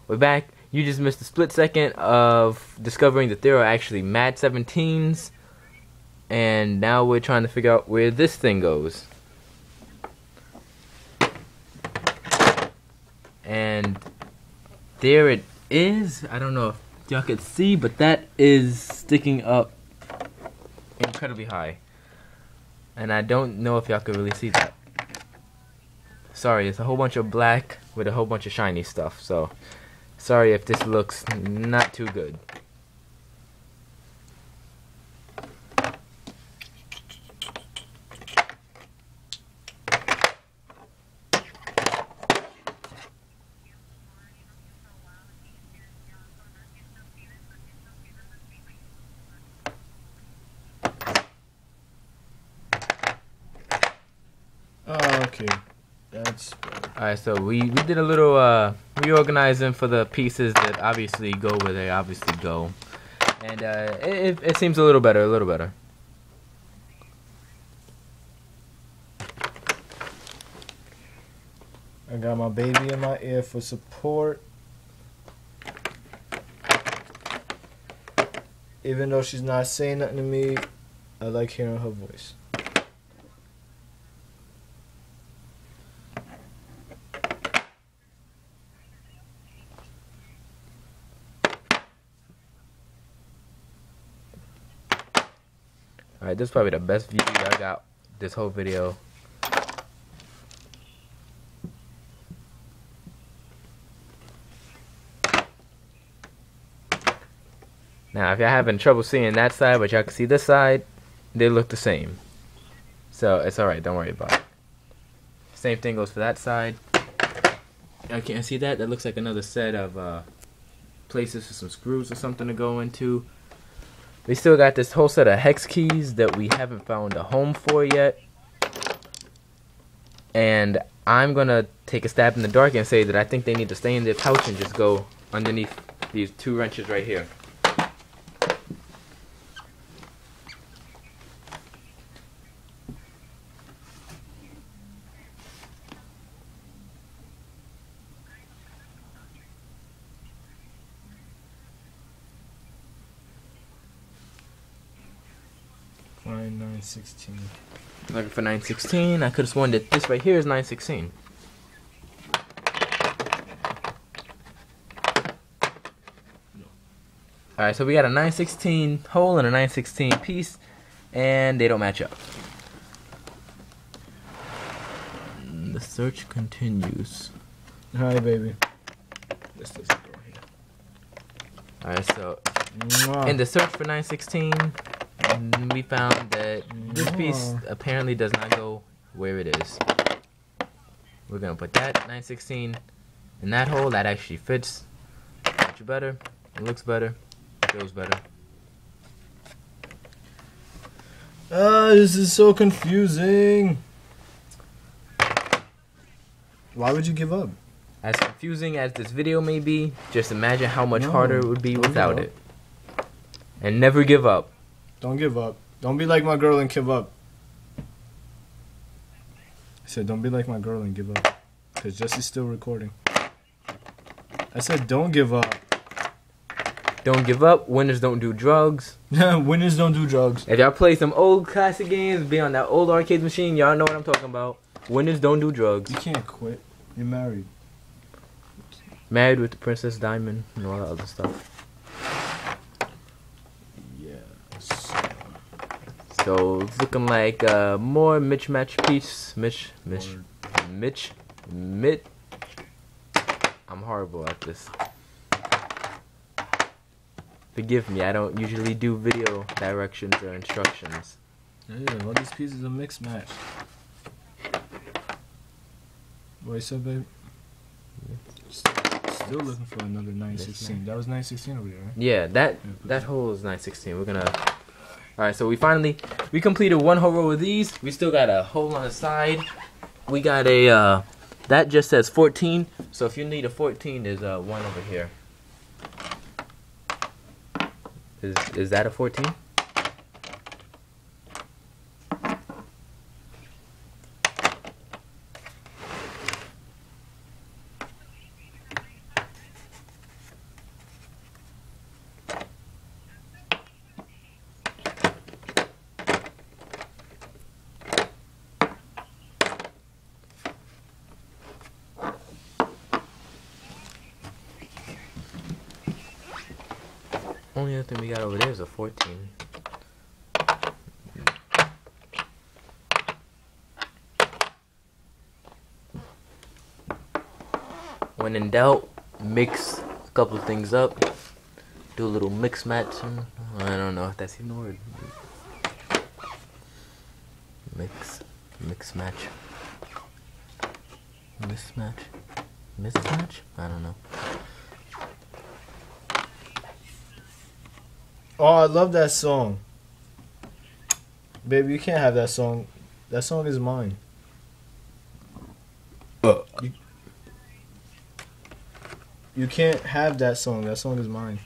we're back. You just missed a split second of discovering that there are actually matte 17s. And now we're trying to figure out where this thing goes. And there it is. I don't know if y'all can see, but that is sticking up incredibly high. And I don't know if y'all can really see that. Sorry, it's a whole bunch of black with a whole bunch of shiny stuff. So, sorry if this looks not too good. Oh, okay. That's better. Alright, so we did a little reorganizing for the pieces that obviously go where they obviously go. And it seems a little better, I got my baby in my ear for support. Even though she's not saying nothing to me, I like hearing her voice. Alright, this is probably the best view I got this whole video. Now, if y'all having trouble seeing that side, but y'all can see this side, they look the same. So, it's alright, don't worry about it. Same thing goes for that side. Y'all can't see that? That looks like another set of places for some screws or something to go into. We still got this whole set of hex keys that we haven't found a home for yet. And I'm gonna take a stab in the dark and say that I think they need to stay in their pouch and just go underneath these two wrenches right here. Fine, 916. Looking for 916. I could have sworn that this right here is 916. Alright, so we got a 916 hole and a 916 piece, and they don't match up. The search continues. Hi, baby. This doesn't go here. Alright, so in the search for 916, we found that this piece apparently does not go where it is. We're gonna put that 916 in that hole. That actually fits much better. It looks better. Feels better. This is so confusing. Why would you give up? As confusing as this video may be, just imagine how much harder it would be without it. And never give up. Don't give up. Don't be like my girl and give up. I said don't be like my girl and give up. Because Jesse's still recording. I said don't give up. Don't give up. Winners don't do drugs. Winners don't do drugs. If y'all play some old classic games, be on that old arcade machine, y'all know what I'm talking about. Winners don't do drugs. You can't quit. You're married. Married with the Princess Diamond and all that other stuff. So it's looking like more mismatch piece. I'm horrible at this. Forgive me, I don't usually do video directions or instructions. Yeah, all these pieces are mixed match. What you said, babe? Still looking for another 916. That was 916 over there, right? Yeah, that hole is 916. We're gonna. All right, so we completed one whole row of these. We still got a hole on the side. We got a that just says 14. So if you need a 14, there's one over here. Is that a 14? Only other thing we got over there is a 14. When in doubt, mix a couple of things up. Do a little mix match. I don't know if that's even a word. Mix match. Mismatch? I don't know. Oh, I love that song. Baby, you can't have that song. That song is mine. You can't have that song. That song is mine.